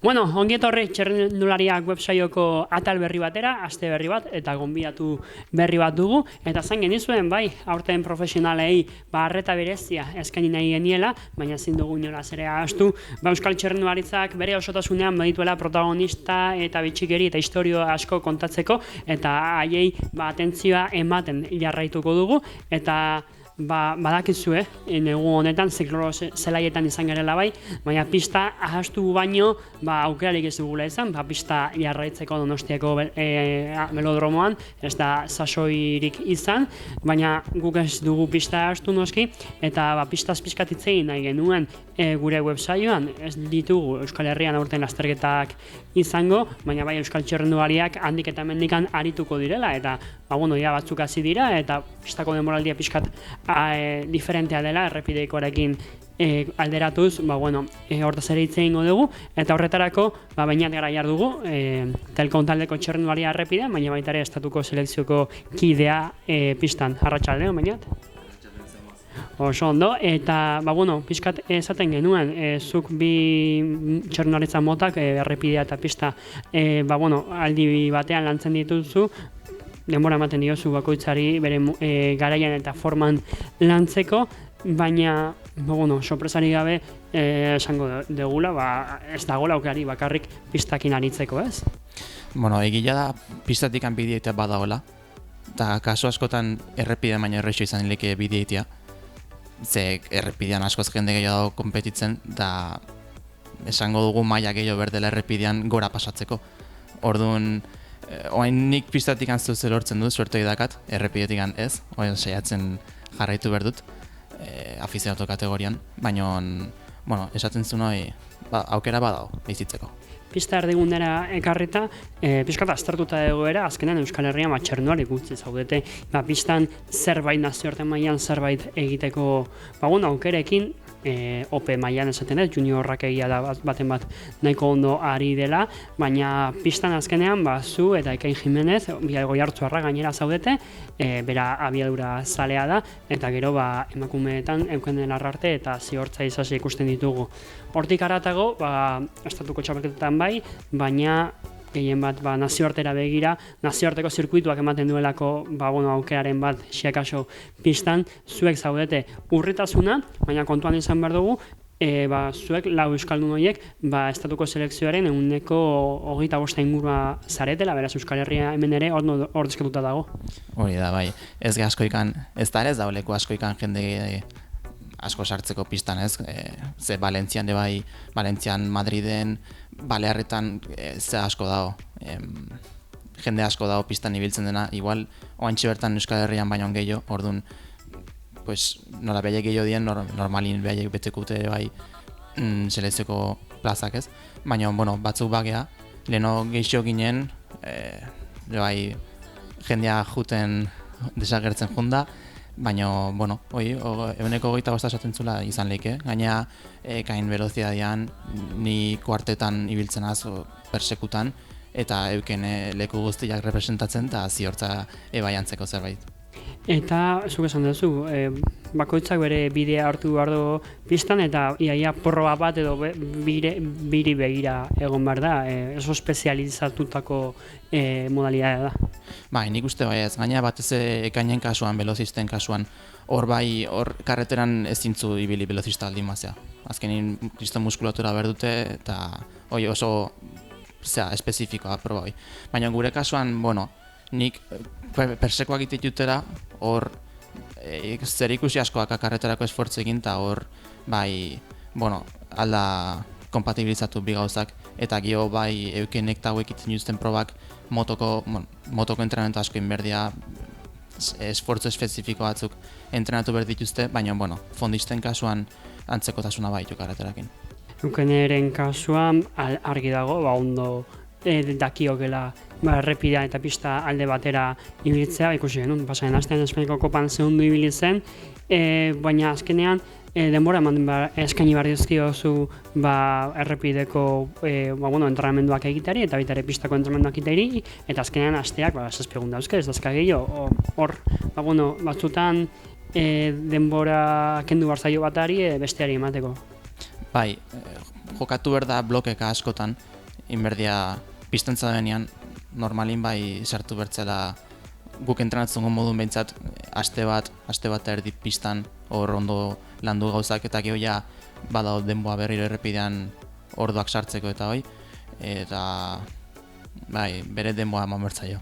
Bueno, ongi etorri txirrindulariak websaioko atal berri batera, aste berri bat, eta gonbidatu berri bat dugu. Eta zain genizuen, bai, aurten profesionalei arreta berezia eskaini nahi geniela, baina ezin dugu inola ere ahaztu. Euskal txirrindularitzak bere osotasunean badituela protagonista eta bitxikeri eta historio asko kontatzeko, eta haiei atentzioa ematen jarraituko dugu, eta badakizue, negu honetan ziklo zelaietan izan garela bai, baina pista ahaztu baino aukerarik ez dugula izan, pista jarraitzeko Donostiako melodromoan, ez da sasoirik izan, baina guk ez dugu pista ahaztu noski, eta pistaz pizkatitzei nahi genuen gure websaioan, ez ditugu Euskal Herrian aurten lasterketak izango, baina bai Euskal txirrindulariak handik eta hemendikan arituko direla, eta ja batzuk hasi dira, eta pistako denboraldia pixkat diferentea dela, errepideikoarekin alderatuz, hortaz ere hitz egingo dugu, eta horretarako bainat gara jardugu, Telkom taldeko txirrindularia errepidean, baina baita ere estatuko selekzioko kidea pistan, arratsaldean bainat. Oso ondo, eta pixkat esaten genuen, zuk bi txirrindularitza motak, errepidea eta pista, aldi batean lantzen dituzu, denbora ematen diozu bakoitzari bere garaian eta forman lantzeko, baina, sorpresari gabe esango degula, ez dagoela aukeri bakarrik pistakin aritzeko, ez? Egia da pistatik bideitea badagoela, eta kasu askotan errepidean baina errexo izan leke bideitea, ze errepidean askoz jende gehiago dago konpetitzen, eta esango dugu maila gehiago berdela errepidean gora pasatzeko. Orduan, oain nik pistatik antzuze lortzen dut, suertoi dakat, errepidetik ez, oain saiatzen jarraitu behar dut, afizionato kategorian, baina, esaten zuen aukera badago, bizitzeko. Pista erdigundera ekarrita, pixkat aztertuta egoera, azkenan Euskal Herrian txirrindulari gutxi zaudete, pistan zerbait nazioarte mailan zerbait egiteko, aukerekin, OPE mailan esaten ez, juniorrak egia da baten bat nahiko ondo ari dela, baina pistan azkenean, zu eta Ekain Jimenez, Goi Hartzuarra gainera zaudete, bera abiadura zalea da, eta gero emakumeetan euken den arrarte eta ziortza izasi ikusten ditugu. Hortik aratago, estatuko txapelketetan bai, baina gehien bat nazioartera begira, nazioarteko zirkuituak ematen duelako aukeraren bat xiakaso pistan, zuek zaudete urritasuna, baina kontuan izan behar dugu, zuek lau euskaldun horiek estatuko selekzioaren 25% ingurua zaretela, beraz Euskal Herria hemen ere ordezkatuta dago. Hori da, bai, ez askoikan, ez da leku askoikan jende asko sartzeko pistan, ez? Ze Valentzian bai, Valentzian, Madriden, Balearretan ze asko dago. Jende asko dago pistan ibiltzen dena, igual oantxe bertan Euskal Herrian baino gehiago, orduan, nola behaiek gehiago dien, normalin behaiek betekute bai selekzioko plazak, ez? Baina, batzuk bagea, leheno gehiago ginen, bai, jendea juten desagertzen junda, baina, eguneko 25 esaten zula izan leke. Gaina, kain velozidadean, ni kuartetan ibiltzen persekutan, eta euken leku guztiak representatzen, eta ziortza antzeko zerbait. Eta, zuk esan duzu, bakoitzak bere bidea hartu behar dugu pistan, eta iaia porroa bat edo biri begira egon behar da, oso espezializatutako modalidadea da. Nik uste ez, gaina batez ekainen kasuan, velozisten kasuan, hor karreteran ez zintzu ibili velozista aldin mazea. Azkenin kriston muskulatura behar dute, eta oso espezifikoa proba hoi. Baina gure kasuan, nik persekoak ititutera, hor zer ikusi askoak karreterako esfortzu egin, eta hor, alda kompatibilizatu bi gauzak, eta gio eukenek eta hauek itzen juzten probak motoko entrenamentu asko inberdia, esfortzu espezifiko batzuk entrenatu behar dituzte, baina, fondisten kasuan antzekotasuna baitu karreterakin. Eukeneren kasuan argi dago, ondo dakiokela errepidean eta pista alde batera ibiltzea, ikusi genuen, pasaren astean Espainiako kopan zehundu ibilitzen, baina azkenean denbora eskaini behar dizkiozu errepideko entrenamenduak egitari eta baita ere pistako entrenamenduak egitari, eta azkenean asteak zazpiegun dauzke, ez dazka gehiago, hor, batzutan denbora kendu behar zaio batari besteari emateko. Bai, jokatu behar da blokeka askotan, inberdia pistentza denean, normalin bai sartu bertzela guk entrenatzen modun behintzat aste bat eta erdi pistan hor ondo landu gauzak eta gero ja badao denboa berriro errepidean orduak sartzeko eta hoi, eta bai, bere denboa eman bertzaio.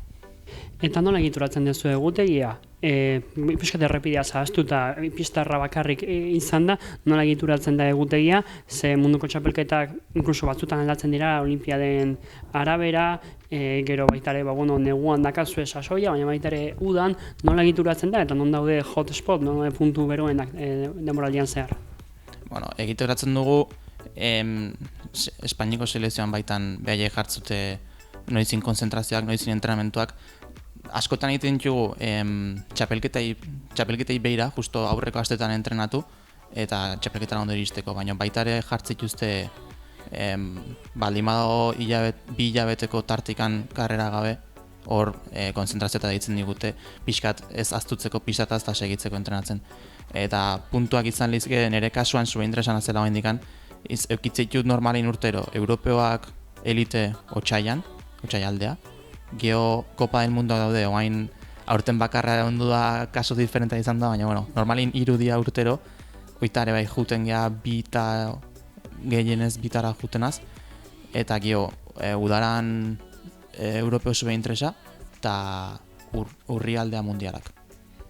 Eta nola egituratzen duzu egutegia? Piskat errepidea zahaztu eta pistarra bakarrik izan da, nola egituratzen da egutegia, ze munduko txapelketak inkluso batzutan aldatzen dira olimpiaden arabera, gero baitare, neguan dakazue sasoia, baina baitare udan, nola egituratzen da, eta non daude hotspot, non daude puntu beroenak denboraldian zehar? Bueno, egituratzen dugu, Espainiko selekzioan baitan behaiek jartzute noizin konzentrazioak, noizin entrenamentuak, askotan egiten ditugu txapelketei beira, justo aurreko astetan entrenatu, eta txapelketara ondo iristeko, baina baita ere jartzituzte baldin badago bi hilabeteko tartikan karrera gabe, hor konzentrazioa deitzen digute, pixkat ez aztutzeko pisataz eta segitzeko entrenatzen. Eta puntuak izan lizke nire kasuan zuen interesan azela oindikan, eukitzeitu normalin urtero, europeoak elite otsaialdea, geho Kopa del Mundoak daude, oain aurten bakarra ondu da kaso diferentea izan da, baina normalin 3 dia urtero, oitare bai juten gea gehienez bitara jutenaz, eta geho udaran europeo zube interesa, eta urrialdea mundialak.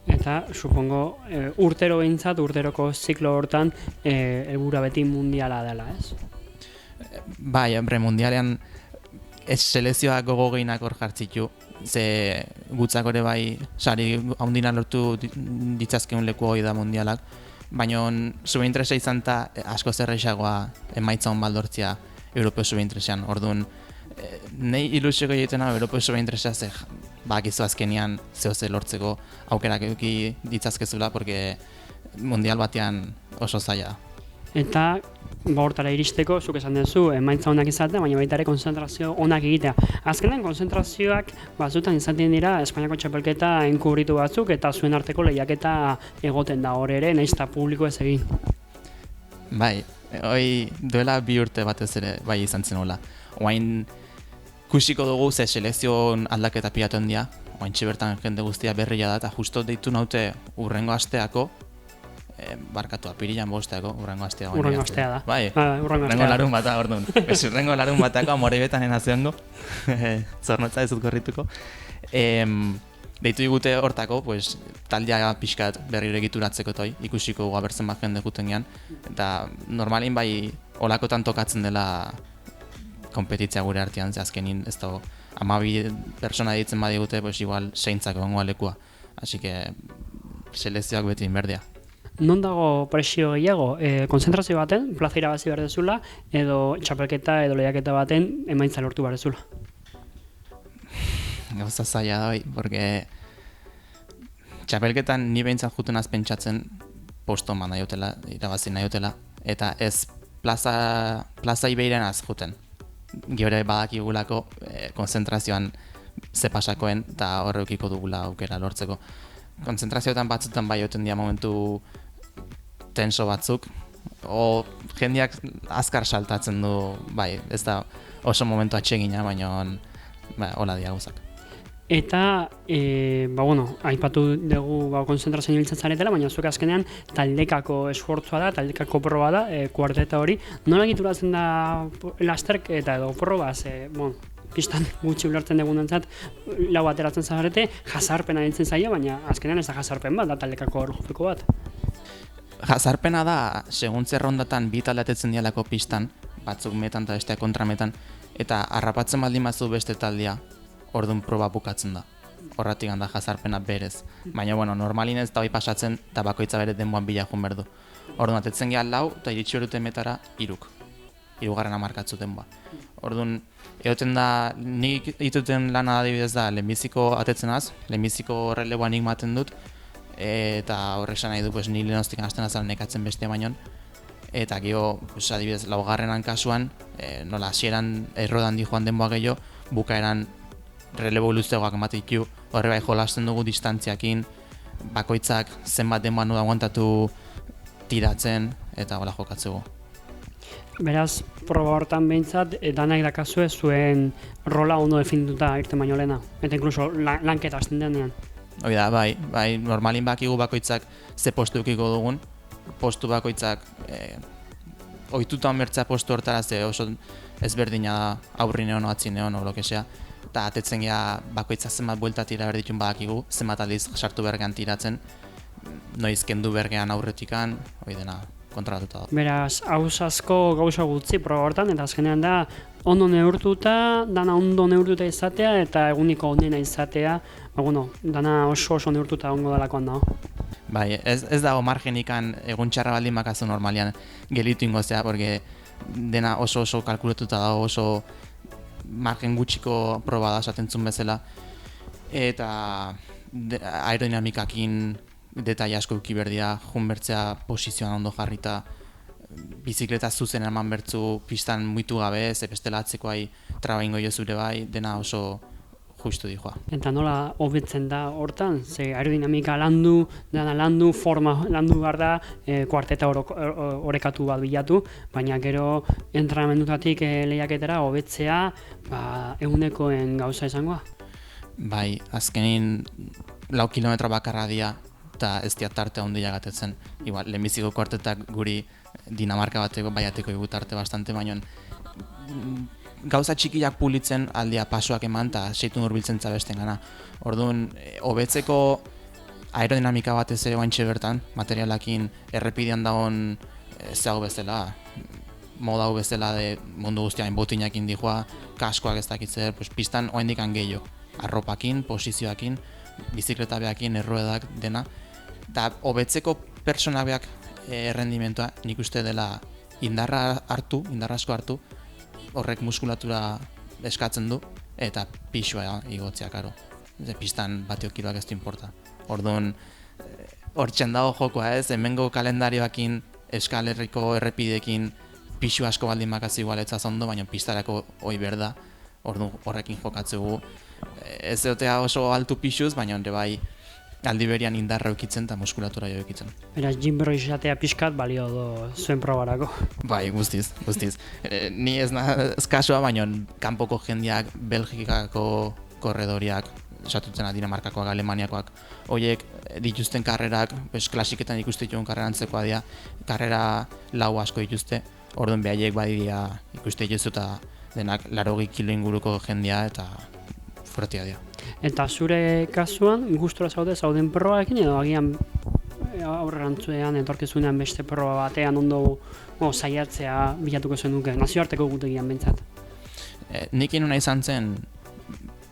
Eta, supongo, urtero behintzat, urteroko ziklo hortan, helburua beti mundiala dela, ez? Bai, mundialean selezioak gogo gehinak hor jartzitu, ze gutzak ere bai sari haundina lortu ditzazkeun leku hori da mundialak, baina zube interesa izan eta asko zerreixagoa emaitza hon baldortzia europeo zube interesean. Orduan, nahi ilusioko egiten hau europeo zube interesa ze bakizu azkenean zehose lortzeko aukerak eduki ditzazkezula, porque mundial batean oso zaila da. Eta hortara iristeko, zuk esan duzu, emaitza onak izatea, baina baita ere konzentrazio onak egitea. Azkenean konzentrazioak batzutan izaten dira Espainiako txapelketa enkubritu batzuk eta zuen arteko lehiaketa egoten da hor ere, nahiz eta publiko ez egin. Bai, hoi duela 2 urte batez ere bai izan zen hola. Oain kusiko dugu ze selekzion aldaketa pilatu handia, oain bertan jende guztia berria da, eta justo deitu naute urrengo asteako, barkatu apirilan bosteako, urrengo astea. Urrengo astea da. Bai, urrengo larun bata, orduan. Urrengo larun batako amorebetan enaziongo, zornotza ez dut gorrituko. Deitu digute hortako, pues, taldea pixkat berriro egituratzeko toi, ikusiko abertzen bat jende juten gean, eta normalin bai olakotan tokatzen dela kompetitzea gure artean, ze azkenin ez dago 12 persona ditzen badigute, pues igual seintzako gongoa lekua. Así que selezioak beti inberdea. Non dago presio gehiago? Konzentrazio baten, plaza irabazi behar dezula, edo txapelketa edo lehiaketa baten emaitza lortu behar dezula? Gauza zaila da bai, porque txapelketan ni behintzat jutenaz pentsatzen posto eman nahi dutela, irabazi nahi dutela, eta ez plaza ibeirenaz juten. Gure badakigulako konzentrazioan ze pasakoen eta horreukiko dugula aukera lortzeko. Konzentrazioetan batzutan bai oten dira momentu tenso batzuk, jendeak azkar saltatzen du, bai, ez da oso momentu atsegina, baina hola dira gauzak. Eta, aipatu dugu konzentrazioan ibiltzen zaretela, baina zuek azkenean taldekako esfortzua da, taldekako proba da, kuarteta hori. Nola egituratzen da lasterketa edo proba, pistan gutxi ulertzen dugunentzat lau ateratzen zarete, jazarpena ditzen zaio, baina azkenean ez da jazarpen bat, da taldekako erlojupeko bat. Jazarpena da, segun zerrondatan bi taldeatetzen dialako pistan, batzuk metan eta besteak kontrametan, eta harrapatzen baldin batzu beste taldea, orduan proba bukatzen da. Horratik da jazarpena berez. Baina, normalin ez da hoi pasatzen, eta bakoitza bere denboan bila joan berdu. Orduan, atetzen geha 4, eta iritsi horretu metara 3. 3. markatzu denboa. Orduan, egoten da, nik dituten lana adibidez da, lehenbiziko atetzenaz, lehenbiziko releboa nik maten dut, eta horrek nahi du, ni lehenostik hasten azaren nekatzen bestia bainon, eta gero, adibidez, 4. kasuan, nola hasieran errodan di joan denboa gehiago, bukaeran relebo luzegoak ematekiu, horre bai jolasten dugu distantziakin, bakoitzak zenbat denboa nu aguantatu tiratzen, eta hola jokatzeko. Beraz, proba hortan behintzat, danak dakazue zuen rola ondo definituta irten baino lehena. Eta inkluso lanketa hasten denean. Hoi da, bai, normalin bakigu bakoitzak ze postu eukiko dugun, postu bakoitzak ohituta onbertzea postu hortara ze oso ezberdina da aurrineon o atzineon o lokesea. Eta atetzen gea bakoitza zenbat buelta tira behar ditun badakigu, zenbat aldiz sartu bergean tiratzen, noiz kendu bergean aurretikan, hoi dena kontrolatuta da. Beraz, hauz asko gauza gutzi proba hortan, eta azkenean da ondo neurtuta, dana ondo neurtuta izatea eta eguniko onena izatea, dana oso neurtuta ongo dalakoan dago. Bai, ez dago margenikan egun txarra baldin bakazu normalian gelitu ingozea, porque dena oso kalkulatuta dago, oso margen gutxiko proba da esaten zuen bezala, eta aerodinamikakin detaile asko euki berdia, junbertzea posizioan ondo jarrita, bizikleta zuzen eman bertzu pistan muitu gabe, ze bestela atzekoai traba ingo jozure bai, dena oso justu dijoa. Eta nola hobetzen da hortan, ze aerodinamika landu, forma landu behar da, kuarteta orekatu bat bilatu, baina gero entrenamendutatik lehiaketara hobetzea egunekoen gauza izangoa. Bai, azkenin 4 kilometro bakarra dia, eta ez dia tarte handia gatetzen. Igual, lehenbiziko kuartetak guri Dinamarka bateko baiateko egu tarte bastante, baina gauza txikiak pulitzen aldia pasoak eman eta seitun hurbiltzen zabesten gana. Orduan, hobetzeko aerodinamika bat ez ere guaintxe bertan, materialakin errepidean dagoen zehago bezala, moda bezala de mundu guztiain botinakin dijoa, kaskoak ez dakitzer, pistan oaindikan gehiago. Arropakin, posizioakin, bizikleta behakin, erruedak dena. Eta hobetzeko persona beak errendimentua nik uste dela indarra asko hartu, horrek muskulatura eskatzen du, eta pixua igotzea, karo. Pistan bateo kiloak ez du importa. Orduan, hortxen dago jokoa ez, hemengo kalendarioakin, Euskal Herriko errepidekin, pixu asko baldin makaz igualetzaz ondo, baina pistarako hoi berda, orduan horrekin jokatzegu. Ez egotea oso altu pixuz, baina onde bai aldi berian indarra eukitzen eta muskulatura jo eukitzen. Beraz, Jimbro izatea pixkat balio do zuen probarako. Bai, guztiz. Ni ez kasua, baina kanpoko jendeak, Belgikako korredoriak, esatutzen Dinamarkakoak, Alemaniakoak, horiek dituzten karrerak, klasiketan ikuste dituen karrera antzekoa dira, karrera lau asko dituzte, orduan behaiek badidia ikuste dituzu eta denak 80 kilo inguruko jendea eta fuertia dira. Eta zure kasuan, gustora zauden probaekin edo agian aurrerantzuean etorkizunean beste proba batean ondo saiatzea bilatuko zen duke, nazioarteko gutegian behintzat? Nik inuna izan zen,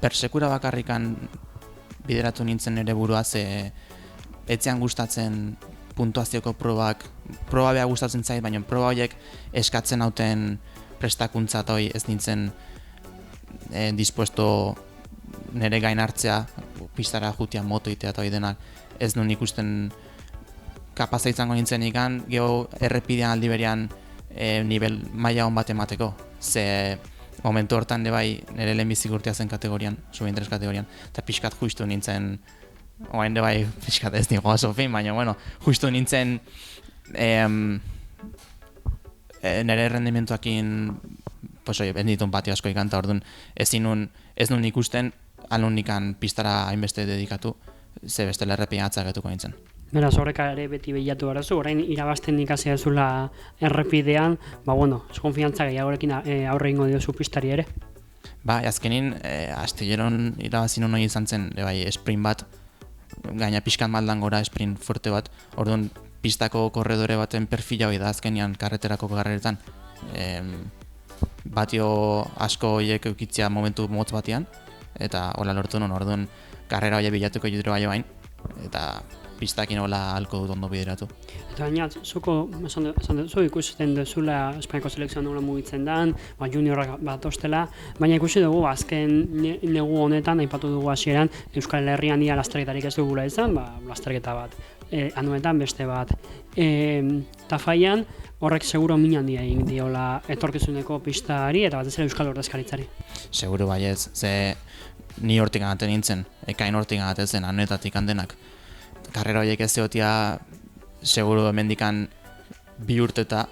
persekura bakarrikan bideratu nintzen ere burua, ze etzean gustatzen puntuazioko proba beha gustatzen zait, baina proba horiek eskatzen hauten prestakuntza eta hori ez nintzen dispuesto nire gain hartzea, pistara jutia moto itea eta hori denak ez nun ikusten kapaza izango nintzen ikan, geho errepidean aldi berian nivel maila hon bat emateko. Ze momentu hortan bai nire lehenbizik urtea zen kategorian, sub-23 kategorian, eta pixkat justu nintzen, oain bai pixkat ez nigoa sofin, baina justu nintzen nire rendimentuakin ez ditun patio asko ikan, eta orduan ez nun ikusten alun ikan pistara hainbeste dedikatu, ze bestela errepidean atzagetuko nintzen. Beraz, horreka ere beti behilatu barazu, orain irabazten ikasi dezula errepidean, konfiantza gehiagorekin aurre ingo diozu pistari ere? Azkenin, astilleron irabazin honi izan zen, sprint bat, gaina pixkan maldan gora sprint fuerte bat, orduan pistako korredore baten perfila hori da azkenian karreterako garreretan. Batio asko horiek eukitzea momentu motz batean, eta hola lortu non, orduan karrera hori bilatuko jutre bai bain, eta pistakin hola halko dut ondo bideratu. Eta baina, zu ikusten duzula Espainiako selekzioan nola mugitzen dan, juniorrak bat ostela, baina ikusi dugu azken negu honetan, aipatu dugu hasieran, Euskal Herrian ia lasterketarik ez dugula izan, lasterketa bat, anuetan beste bat. Tafaian, horrek seguro min handia egin diola etorkizuneko pistari eta batez ere Euskal Ordezkaritzari. Seguro baietz, ze ni hortik agaten nintzen, ekain hortik agaten zen, anuetatik handenak. Karrera horiek ez zegotia, seguro hemendikan 2 urteta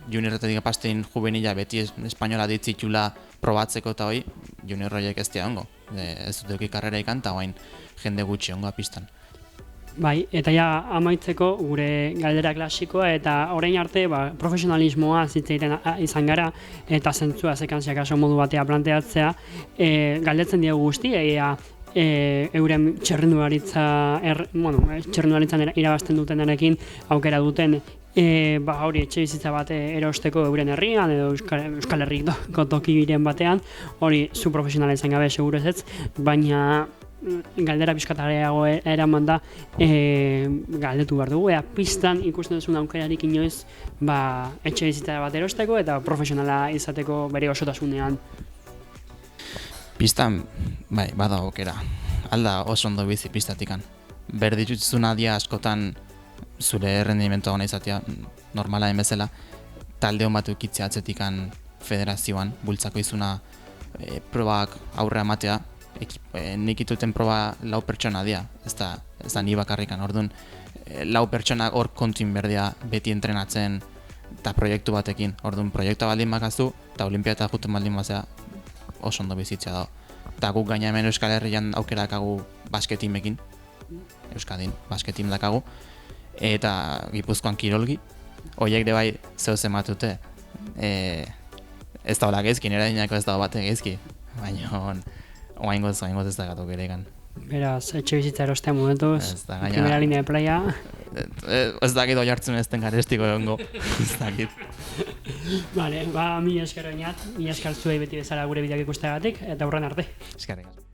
juniorretetik pastein juvenila beti espainola ditzitula probatzeko eta hoi, junior horiek ez dira ongo. Ez dut eduki karrera ikan, eta hain jende gutxi ongoa pistan. Bai, eta ja amaitzeko gure galdera klasikoa eta orain arte profesionalismoa zitzaiten izan gara eta zentzua zekantzia kaso modu batea planteatzea galdetzen diegu guzti, euren txerrendularitzan irabazten dutenarekin aukera duten hori etxe bizitza bat erosteko euren herrian edo Euskal Herriko tokiren batean, hori zu profesionala izan gabe seguru ez, baina galdera pixkatareago eraman da galdetu behar dugu, pistan ikusten duzun aukerarik inoiz etxe bizitza bat erosteko eta profesionala izateko bere osotasunean. Pistan, bai, bada aukera. Alda oso ondo bizi pistatikan. Berdituzuna dia askotan zure rendimentoa hona izatea normala bezala, talde hon bat eukitzea atzetikan federazioan, bultzako izuna probak aurre amatea, nik ituten proba 4 pertsona dia, ez da ni bakarrikan, orduan 4 pertsona hor kontuin berdea beti entrenatzen eta proiektu batekin, orduan proiektua baldin bakazu eta olimpiata juten baldin bazea oso ondo bizitzea dago. Eta guk gaina hemen Euskal Herrian aukera dakagu basketimekin, Euskadin basketim dakagu, eta Gipuzkoan kirolgi, horiek de bai zehoz ematute, ez da hola gezki, nera dinako ez da bate gezki, baina oaingoz ez da gato geregan. Beraz, etxe bizitza erostea momentuz, primera linea de playa. Ez dakit oi hartzun ez den garestiko egongo, ez dakit. Vale, mi esker oinat, mi esker zuei beti bezala gure bideak ikusteagatik, eta hurren arte. Eskerrik asko.